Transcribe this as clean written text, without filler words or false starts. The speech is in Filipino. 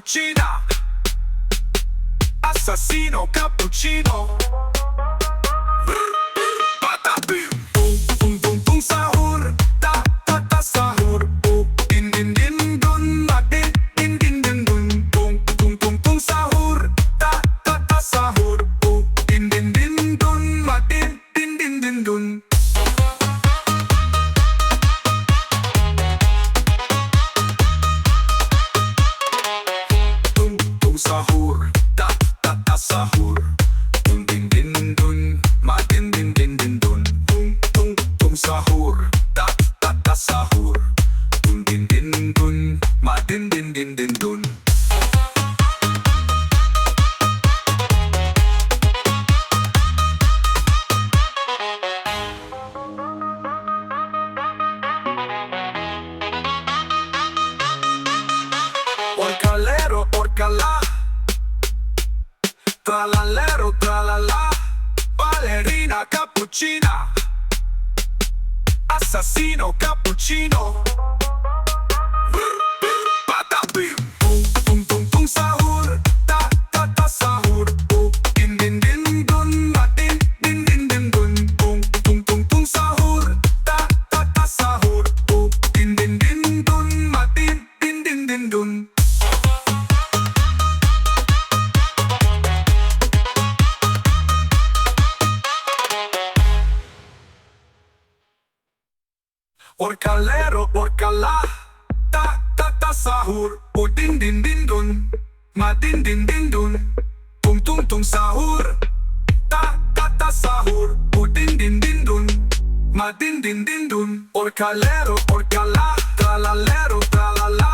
cappuccina. Assassino cappuccino. Patapim. Tung tung tung sahur. Ta ta ta sahur. Din din din dun. Ma din din din din dun. Tung tung tung tung sahur. Ta ta ta sahur. Din din din dun. Ma din din din din dun. Tung tung sahur. Ta ta ta sahur. Dun din din dun. Ma din din din din dun. Tung tung tung sahur. Ta ta ta sahur. Dun din din dun. Ma din din din din dun. Orcalero, orcalá. Tralalero, tralala. Ballerina cappuccina. Assassino cappuccino. Patapim. Tung tung tung sahur. Ta ta ta sahur. Din din din dun. Ma din din din din dun. Tung tung tung tung sahur. Ta ta ta sahur. Din din din dun. Ma din din din din dun. Orcalero, orcalá. Ta ta ta sahur. Din din din dun. Ma din din din dun. Tung tung tung sahur. Ta ta ta sahur. Din din din dun. Ma din din din dun. Orcalero, orcalá. Tralalero, tralala.